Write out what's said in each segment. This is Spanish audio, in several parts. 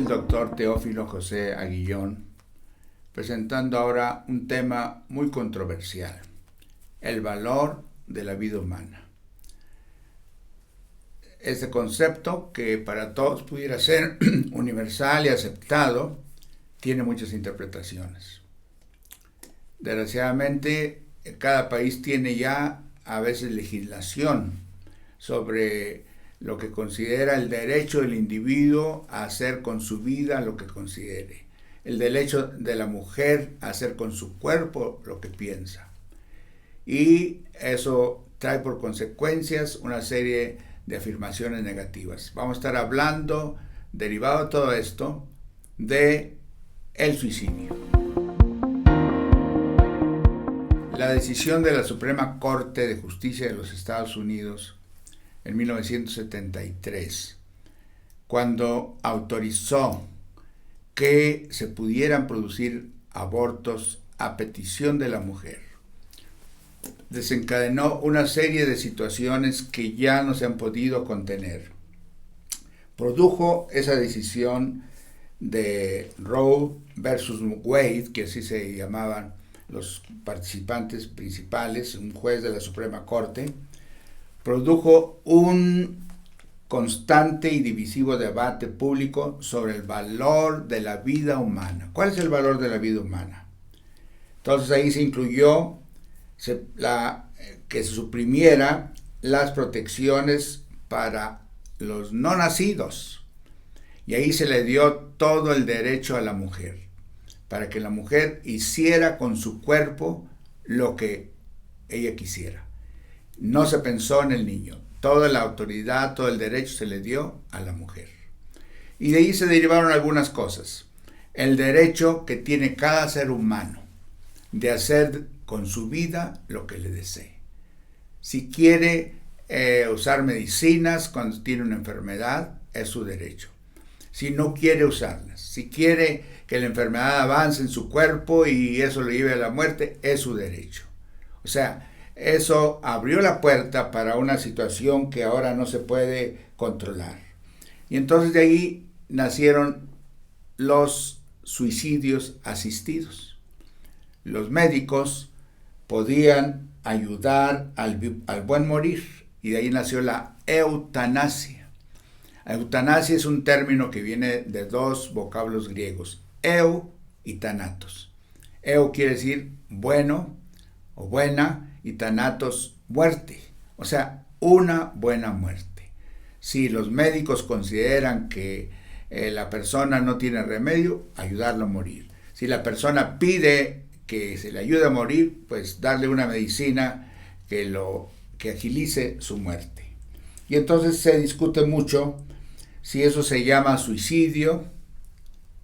el doctor Teófilo José Aguillón, presentando ahora un tema muy controversial: el valor de la vida humana. Este concepto, que para todos pudiera ser universal y aceptado, tiene muchas interpretaciones. Desgraciadamente, cada país tiene ya a veces legislación sobre lo que considera el derecho del individuo a hacer con su vida lo que considere, el derecho de la mujer a hacer con su cuerpo lo que piensa. Y eso trae por consecuencias una serie de afirmaciones negativas. Vamos a estar hablando, derivado de todo esto, de el suicidio. La decisión de la Suprema Corte de Justicia de los Estados Unidos en 1973, cuando autorizó que se pudieran producir abortos a petición de la mujer, desencadenó una serie de situaciones que ya no se han podido contener. Produjo esa decisión de Roe versus Wade, que así se llamaban los participantes principales, un juez de la Suprema Corte, produjo un constante y divisivo debate público sobre el valor de la vida humana. ¿Cuál es el valor de la vida humana? Entonces ahí se incluyó que se suprimiera las protecciones para los no nacidos, y ahí se le dio todo el derecho a la mujer, para que la mujer hiciera con su cuerpo lo que ella quisiera. No se pensó en el niño. Toda la autoridad, todo el derecho se le dio a la mujer. Y de ahí se derivaron algunas cosas. El derecho que tiene cada ser humano de hacer con su vida lo que le desee. Si quiere usar medicinas cuando tiene una enfermedad, es su derecho. Si no quiere usarlas, si quiere que la enfermedad avance en su cuerpo y eso lo lleve a la muerte, es su derecho. O sea, eso abrió la puerta para una situación que ahora no se puede controlar. Y entonces de ahí nacieron los suicidios asistidos. Los médicos podían ayudar al buen morir, y de ahí nació la eutanasia. Eutanasia es un término que viene de dos vocablos griegos, eu y thanatos. Eu quiere decir bueno o buena, y thanatos, muerte, o sea, una buena muerte. Si los médicos consideran que la persona no tiene remedio, ayudarlo a morir. Si la persona pide que se le ayude a morir, pues darle una medicina que agilice su muerte. Y entonces se discute mucho si eso se llama suicidio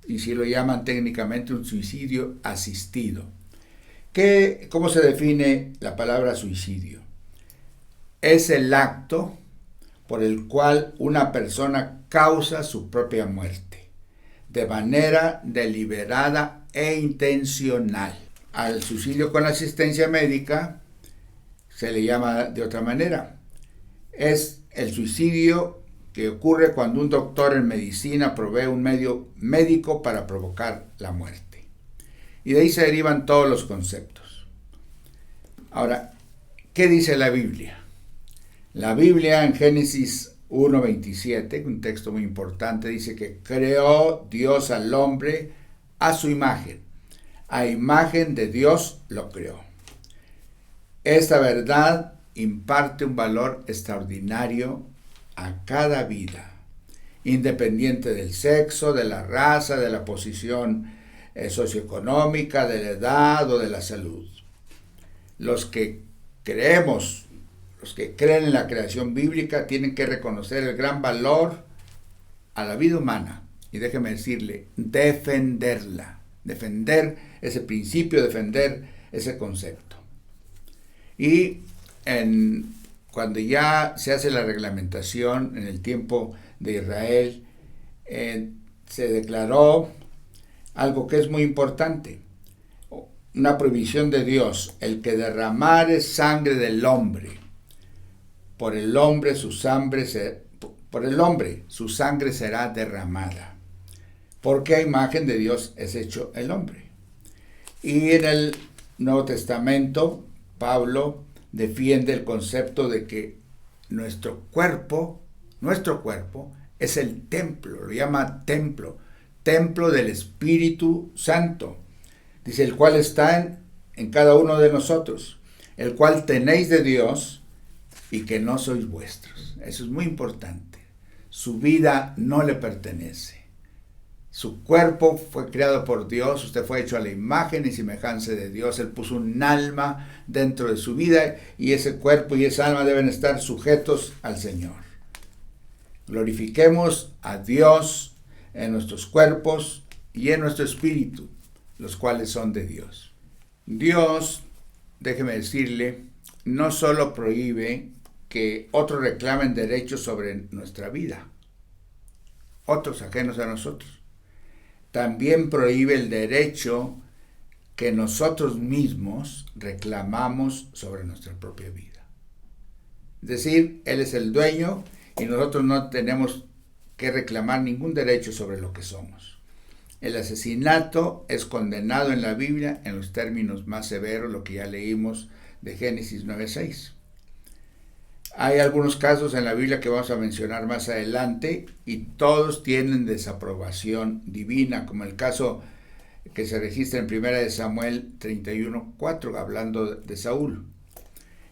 y si lo llaman técnicamente un suicidio asistido. ¿Cómo se define la palabra suicidio? Es el acto por el cual una persona causa su propia muerte, de manera deliberada e intencional. Al suicidio con asistencia médica se le llama de otra manera. Es el suicidio que ocurre cuando un doctor en medicina provee un medio médico para provocar la muerte. Y de ahí se derivan todos los conceptos. Ahora, ¿qué dice la Biblia? La Biblia en Génesis 1:27, un texto muy importante, dice que creó Dios al hombre a su imagen. A imagen de Dios lo creó. Esta verdad imparte un valor extraordinario a cada vida, independiente del sexo, de la raza, de la posición socioeconómica, de la edad o de la salud. Los que creemos, los que creen en la creación bíblica, tienen que reconocer el gran valor a la vida humana y, déjeme decirle, defenderla, defender ese principio, defender ese concepto. Y cuando ya se hace la reglamentación en el tiempo de Israel, se declaró algo que es muy importante, una prohibición de Dios: el que derramare sangre del hombre, por el hombre su sangre será derramada. porque a imagen de Dios es hecho el hombre. Y en el Nuevo Testamento, Pablo defiende el concepto de que nuestro cuerpo es el templo, lo llama templo del Espíritu Santo. Dice, el cual está en cada uno de nosotros, el cual tenéis de Dios y que no sois vuestros. Eso es muy importante. Su vida no le pertenece. Su cuerpo fue creado por Dios, usted fue hecho a la imagen y semejanza de Dios. Él puso un alma dentro de su vida y ese cuerpo y esa alma deben estar sujetos al Señor. Glorifiquemos a Dios en nuestros cuerpos y en nuestro espíritu, los cuales son de Dios. Dios, déjeme decirle, no solo prohíbe que otros reclamen derechos sobre nuestra vida, otros ajenos a nosotros. También prohíbe el derecho que nosotros mismos reclamamos sobre nuestra propia vida. Es decir, Él es el dueño y nosotros no tenemos que reclamar ningún derecho sobre lo que somos. El asesinato es condenado en la Biblia en los términos más severos, lo que ya leímos de Génesis 9:6. Hay algunos casos en la Biblia que vamos a mencionar más adelante y todos tienen desaprobación divina, como el caso que se registra en 1 Samuel 31:4, hablando de Saúl.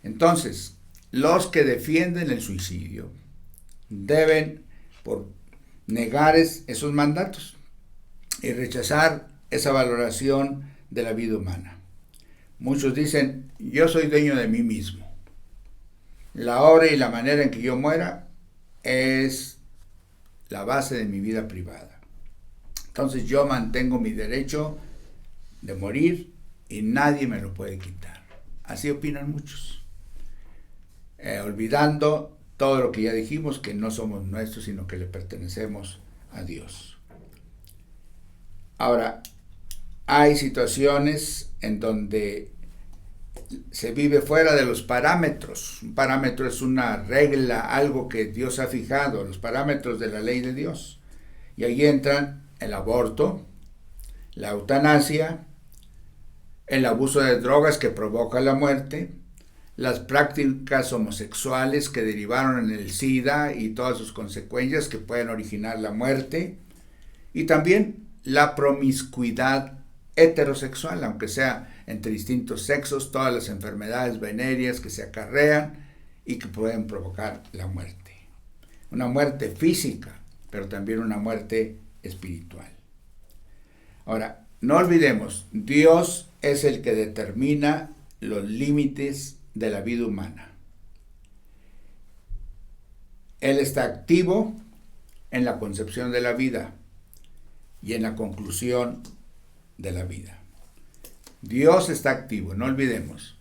Entonces, los que defienden el suicidio deben negar esos mandatos y rechazar esa valoración de la vida humana. Muchos dicen, yo soy dueño de mí mismo. La hora y la manera en que yo muera es la base de mi vida privada. Entonces yo mantengo mi derecho de morir y nadie me lo puede quitar. Así opinan muchos. Olvidando todo lo que ya dijimos, que no somos nuestros, sino que le pertenecemos a Dios. Ahora, hay situaciones en donde se vive fuera de los parámetros. Un parámetro es una regla, algo que Dios ha fijado, los parámetros de la ley de Dios. Y ahí entran el aborto, la eutanasia, el abuso de drogas que provoca la muerte, las prácticas homosexuales que derivaron en el SIDA y todas sus consecuencias que pueden originar la muerte, y también la promiscuidad heterosexual, aunque sea entre distintos sexos, todas las enfermedades venéreas que se acarrean y que pueden provocar la muerte. Una muerte física, pero también una muerte espiritual. Ahora, no olvidemos, Dios es el que determina los límites de la vida humana. Él está activo en la concepción de la vida y en la conclusión de la vida. Dios está activo, no olvidemos,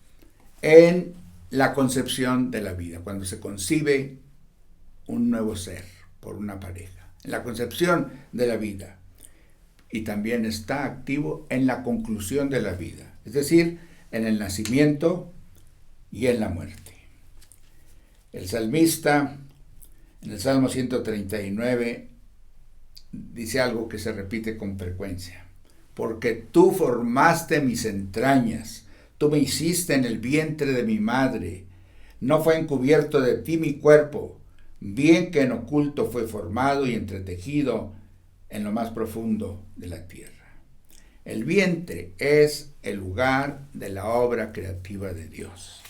en la concepción de la vida, cuando se concibe un nuevo ser por una pareja, en la concepción de la vida, y también está activo en la conclusión de la vida, es decir, en el nacimiento y en la muerte. El salmista, en el Salmo 139, dice algo que se repite con frecuencia. Porque tú formaste mis entrañas, tú me hiciste en el vientre de mi madre. No fue encubierto de ti mi cuerpo, bien que en oculto fue formado y entretejido en lo más profundo de la tierra. El vientre es el lugar de la obra creativa de Dios.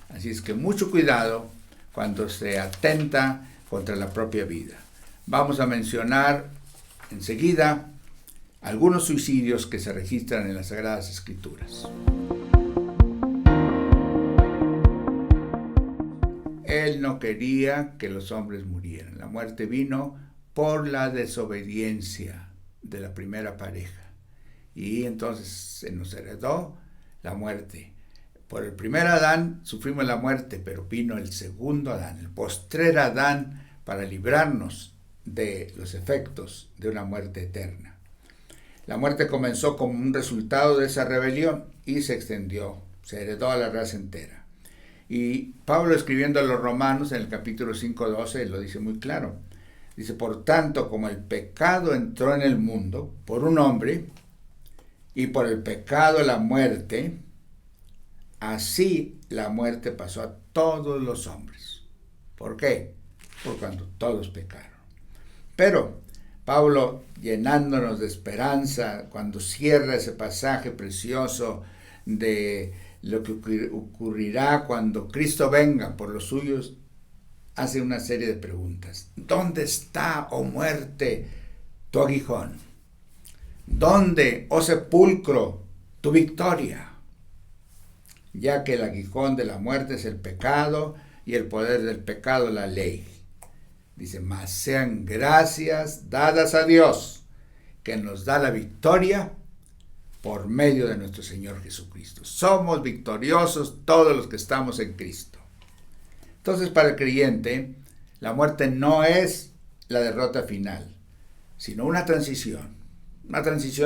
Así es que mucho cuidado cuando se atenta contra la propia vida. Vamos a mencionar enseguida algunos suicidios que se registran en las Sagradas Escrituras. Él no quería que los hombres murieran. La muerte vino por la desobediencia de la primera pareja. Y entonces se nos heredó la muerte. Por el primer Adán sufrimos la muerte, pero vino el segundo Adán, el postrer Adán, para librarnos de los efectos de una muerte eterna. La muerte comenzó como un resultado de esa rebelión y se extendió, se heredó a la raza entera. Y Pablo, escribiendo a los Romanos en el capítulo 5:12, lo dice muy claro. Dice, por tanto, como el pecado entró en el mundo por un hombre, y por el pecado la muerte, así la muerte pasó a todos los hombres. ¿Por qué? Por cuando todos pecaron. Pero Pablo, llenándonos de esperanza, cuando cierra ese pasaje precioso de lo que ocurrirá cuando Cristo venga por los suyos, hace una serie de preguntas. ¿Dónde está, oh muerte, tu aguijón? ¿Dónde, oh sepulcro, tu victoria? Ya que el aguijón de la muerte es el pecado y el poder del pecado la ley. Dice, mas sean gracias dadas a Dios, que nos da la victoria por medio de nuestro Señor Jesucristo. Somos victoriosos todos los que estamos en Cristo. Entonces, para el creyente, la muerte no es la derrota final, sino una transición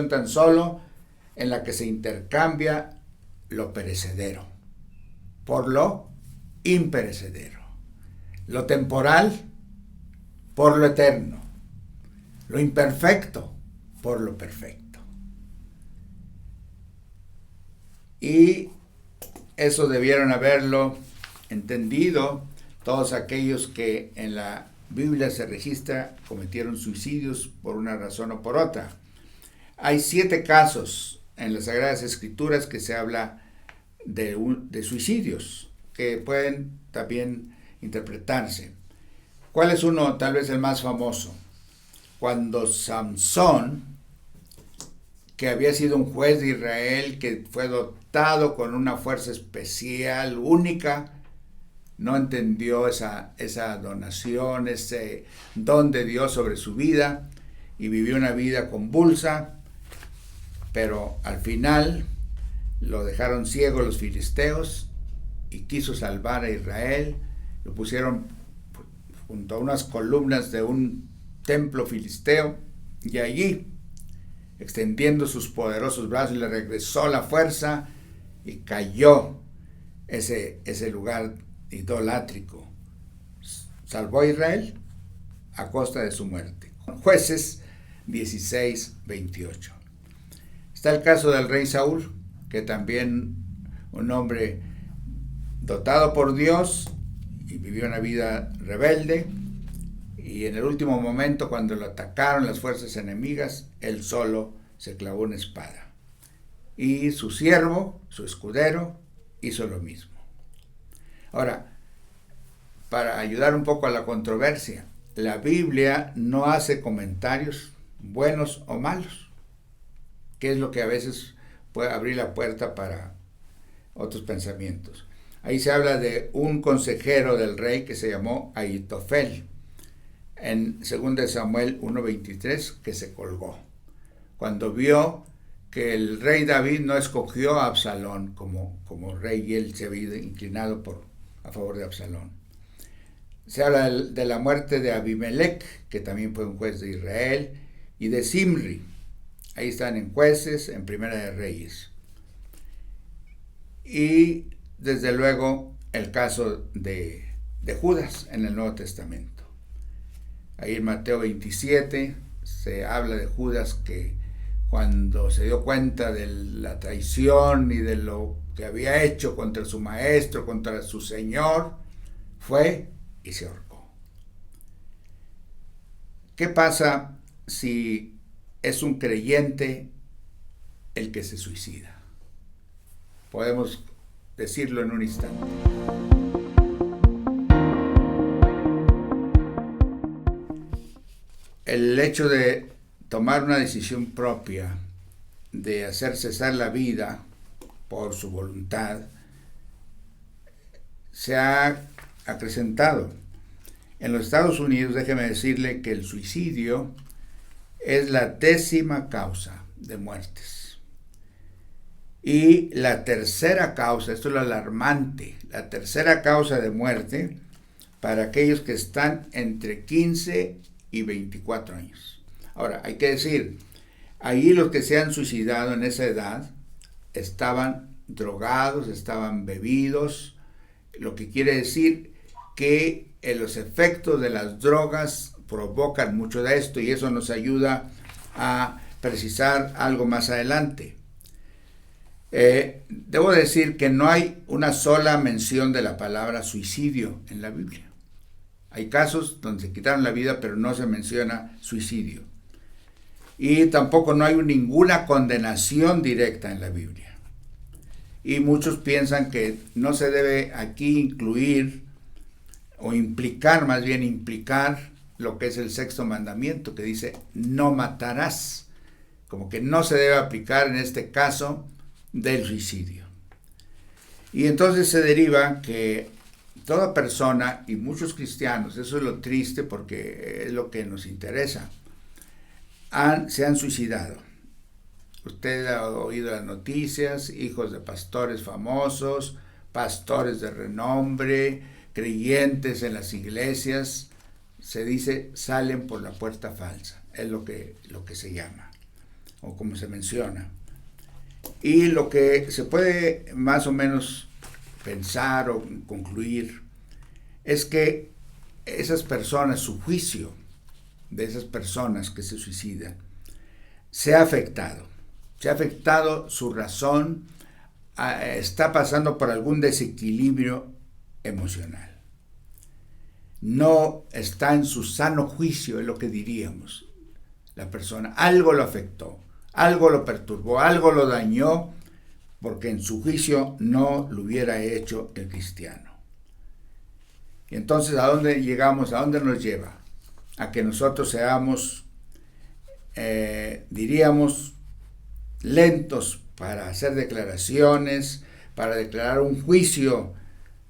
tan solo en la que se intercambia lo perecedero por lo imperecedero, lo temporal por lo eterno, lo imperfecto por lo perfecto. Y eso debieron haberlo entendido todos aquellos que en la Biblia se registra cometieron suicidios por una razón o por otra. Hay 7 casos en las Sagradas Escrituras que se habla de suicidios, que pueden también interpretarse. ¿Cuál es uno, tal vez el más famoso? Cuando Samson, que había sido un juez de Israel, que fue dotado con una fuerza especial, única, no entendió esa donación, ese don de Dios sobre su vida, y vivió una vida convulsa, pero al final lo dejaron ciego los filisteos y quiso salvar a Israel. Lo pusieron junto a unas columnas de un templo filisteo y allí, extendiendo sus poderosos brazos, le regresó la fuerza y cayó ese lugar idolátrico. Salvó a Israel a costa de su muerte. Jueces 16:28. Está el caso del rey Saúl, que también un hombre dotado por Dios y vivió una vida rebelde, y en el último momento, cuando lo atacaron las fuerzas enemigas, él solo se clavó una espada. Y su siervo, su escudero, hizo lo mismo. Ahora, para ayudar un poco a la controversia, la Biblia no hace comentarios buenos o malos, que es lo que a veces puede abrir la puerta para otros pensamientos. Ahí se habla de un consejero del rey que se llamó Ahitofel, en 2 Samuel 1:23, que se colgó cuando vio que el rey David no escogió a Absalón como rey, y él se había inclinado a favor de Absalón. Se habla de la muerte de Abimelech, que también fue un juez de Israel, y de Zimri. Ahí están en Jueces, en Primera de Reyes. Y desde luego el caso de Judas en el Nuevo Testamento. Ahí en Mateo 27 se habla de Judas, que cuando se dio cuenta de la traición y de lo que había hecho contra su maestro, contra su Señor, fue y se ahorcó. ¿Qué pasa si es un creyente el que se suicida? Podemos decirlo en un instante. El hecho de tomar una decisión propia, de hacer cesar la vida por su voluntad, se ha acrecentado. En los Estados Unidos, déjeme decirle que el suicidio es la 10ª causa de muertes. Y la tercera causa, esto es lo alarmante, la tercera causa de muerte para aquellos que están entre 15 y 24 años. Ahora, hay que decir, ahí los que se han suicidado en esa edad estaban drogados, estaban bebidos, lo que quiere decir que los efectos de las drogas provocan mucho de esto, y eso nos ayuda a precisar algo más adelante. Debo decir que no hay una sola mención de la palabra suicidio en la Biblia. Hay casos donde se quitaron la vida, pero no se menciona suicidio. Y tampoco no hay ninguna condenación directa en la Biblia. Y muchos piensan que no se debe aquí incluir, o implicar, más bien implicar, lo que es el sexto mandamiento, que dice, no matarás. Como que no se debe aplicar en este caso del suicidio. Y entonces se deriva que toda persona, y muchos cristianos, eso es lo triste porque es lo que nos interesa, se han suicidado. Usted ha oído las noticias, hijos de pastores famosos, pastores de renombre, creyentes en las iglesias, se dice, salen por la puerta falsa, es lo que se llama, o como se menciona. Y lo que se puede más o menos pensar o concluir es que esas personas, su juicio de esas personas que se suicidan, se ha afectado su razón, está pasando por algún desequilibrio emocional. No está en su sano juicio, es lo que diríamos. La persona, algo lo afectó, algo lo perturbó, algo lo dañó, porque en su juicio no lo hubiera hecho el cristiano. Y entonces, ¿a dónde llegamos? ¿A dónde nos lleva? A que nosotros seamos, diríamos, lentos para hacer declaraciones, para declarar un juicio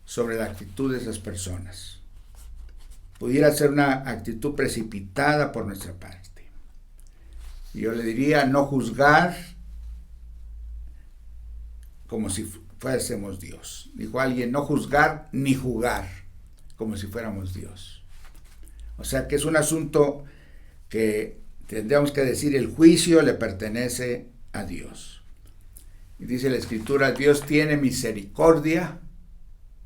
sobre la actitud de esas personas. Pudiera ser una actitud precipitada por nuestra parte. Yo le diría no juzgar como si fuésemos Dios. Dijo alguien, no juzgar ni jugar como si fuéramos Dios. O sea que es un asunto que tendríamos que decir, el juicio le pertenece a Dios. Y dice la Escritura, Dios tiene misericordia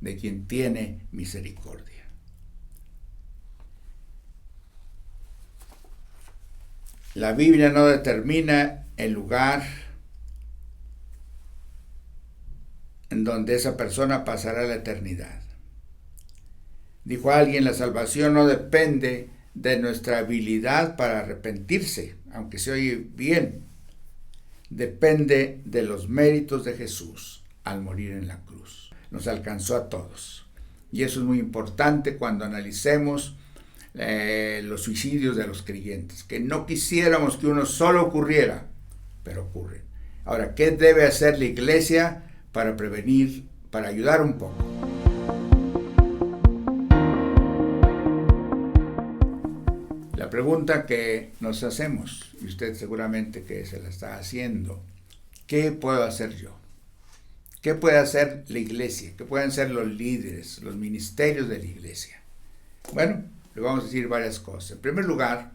de quien tiene misericordia. La Biblia no determina el lugar en donde esa persona pasará la eternidad. Dijo alguien, la salvación no depende de nuestra habilidad para arrepentirse, aunque se oye bien. Depende de los méritos de Jesús al morir en la cruz. Nos alcanzó a todos. Y eso es muy importante cuando analicemos los suicidios de los creyentes, que no quisiéramos que uno solo ocurriera, pero ocurren. Ahora, ¿qué debe hacer la iglesia para prevenir, para ayudar un poco? La pregunta que nos hacemos, y usted seguramente que se la está haciendo, ¿qué puedo hacer yo? ¿Qué puede hacer la iglesia? ¿Qué pueden hacer los líderes, los ministerios de la iglesia? Bueno, le vamos a decir varias cosas. En primer lugar,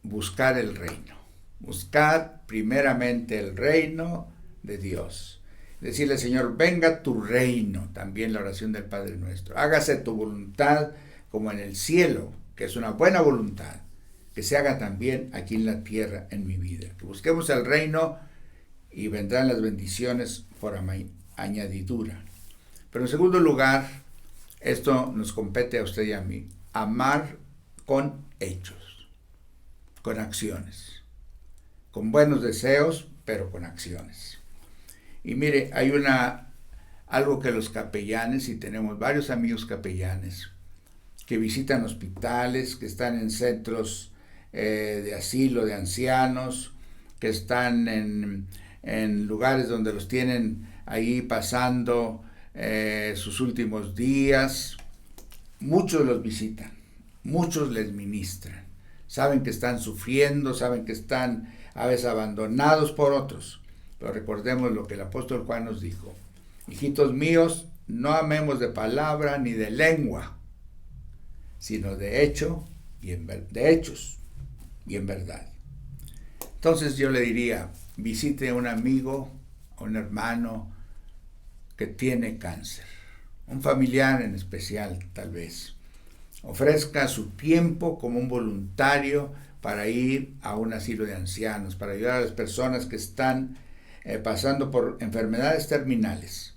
buscar el reino. Buscar primeramente el reino de Dios. Decirle, Señor, venga tu reino, también la oración del Padre Nuestro. Hágase tu voluntad como en el cielo, que es una buena voluntad, que se haga también aquí en la tierra, en mi vida. Que busquemos el reino y vendrán las bendiciones por añadidura. Pero en segundo lugar, esto nos compete a usted y a mí, amar con hechos, con acciones, con buenos deseos, pero con acciones. Y mire, hay algo que los capellanes, y tenemos varios amigos capellanes, que visitan hospitales, que están en centros de asilo de ancianos, que están en lugares donde los tienen ahí pasando sus últimos días. Muchos los visitan, muchos les ministran, saben que están sufriendo, saben que están a veces abandonados por otros, pero recordemos lo que el apóstol Juan nos dijo: hijitos míos, no amemos de palabra ni de lengua, sino de hechos y en verdad. Entonces yo le diría, visite a un amigo, a un hermano que tiene cáncer, un familiar en especial tal vez, Ofrezca su tiempo como un voluntario para ir a un asilo de ancianos, para ayudar a las personas que están pasando por enfermedades terminales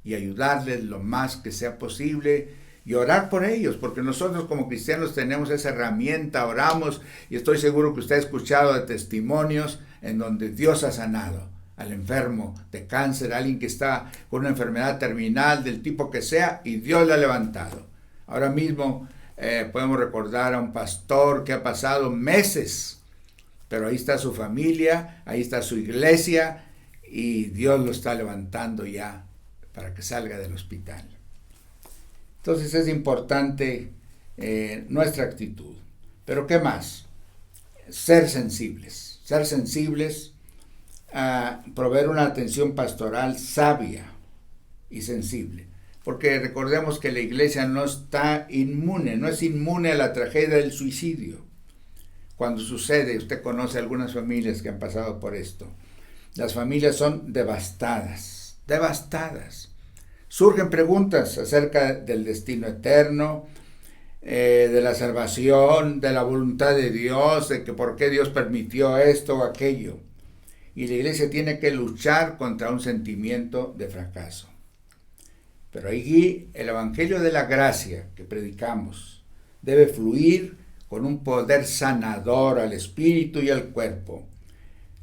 y ayudarles lo más que sea posible y orar por ellos, porque nosotros como cristianos tenemos esa herramienta, oramos, y estoy seguro que usted ha escuchado de testimonios en donde Dios ha sanado al enfermo de cáncer, a alguien que está con una enfermedad terminal del tipo que sea, y Dios le ha levantado. Ahora mismo podemos recordar a un pastor que ha pasado meses, pero ahí está su familia, ahí está su iglesia, y Dios lo está levantando ya para que salga del hospital. Entonces es importante nuestra actitud. Pero ¿qué más? Ser sensibles a proveer una atención pastoral sabia y sensible. Porque recordemos que la iglesia no está inmune, no es inmune a la tragedia del suicidio. Cuando sucede, usted conoce algunas familias que han pasado por esto. Las familias son devastadas. Surgen preguntas acerca del destino eterno, de la salvación, de la voluntad de Dios, de que por qué Dios permitió esto o aquello. Y la iglesia tiene que luchar contra un sentimiento de fracaso. Pero allí el evangelio de la gracia que predicamos debe fluir con un poder sanador al espíritu y al cuerpo.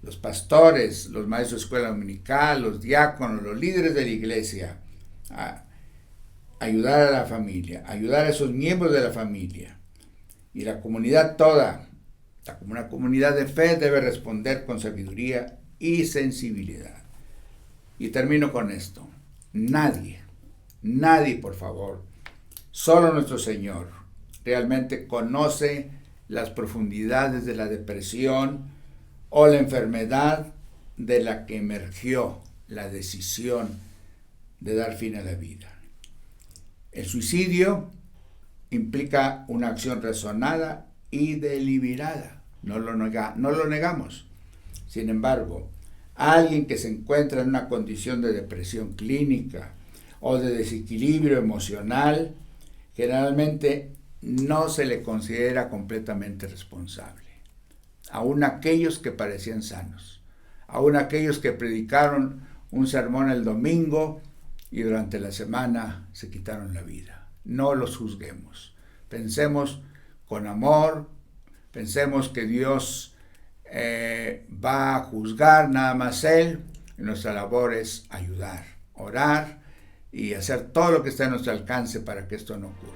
Los pastores, los maestros de escuela dominical, los diáconos, los líderes de la iglesia, ayudar a la familia, ayudar a esos miembros de la familia. Y la comunidad toda, una comunidad de fe, debe responder con sabiduría y sensibilidad. Y termino con esto. Nadie, por favor, solo nuestro Señor realmente conoce las profundidades de la depresión o la enfermedad de la que emergió la decisión de dar fin a la vida. El suicidio implica una acción razonada y deliberada, no lo negamos. Sin embargo, alguien que se encuentra en una condición de depresión clínica o de desequilibrio emocional, generalmente no se le considera completamente responsable. Aún aquellos que parecían sanos, aún aquellos que predicaron un sermón el domingo y durante la semana se quitaron la vida. No los juzguemos. Pensemos con amor, pensemos que Dios va a juzgar nada más Él, y nuestra labor es ayudar, orar y hacer todo lo que esté a nuestro alcance para que esto no ocurra.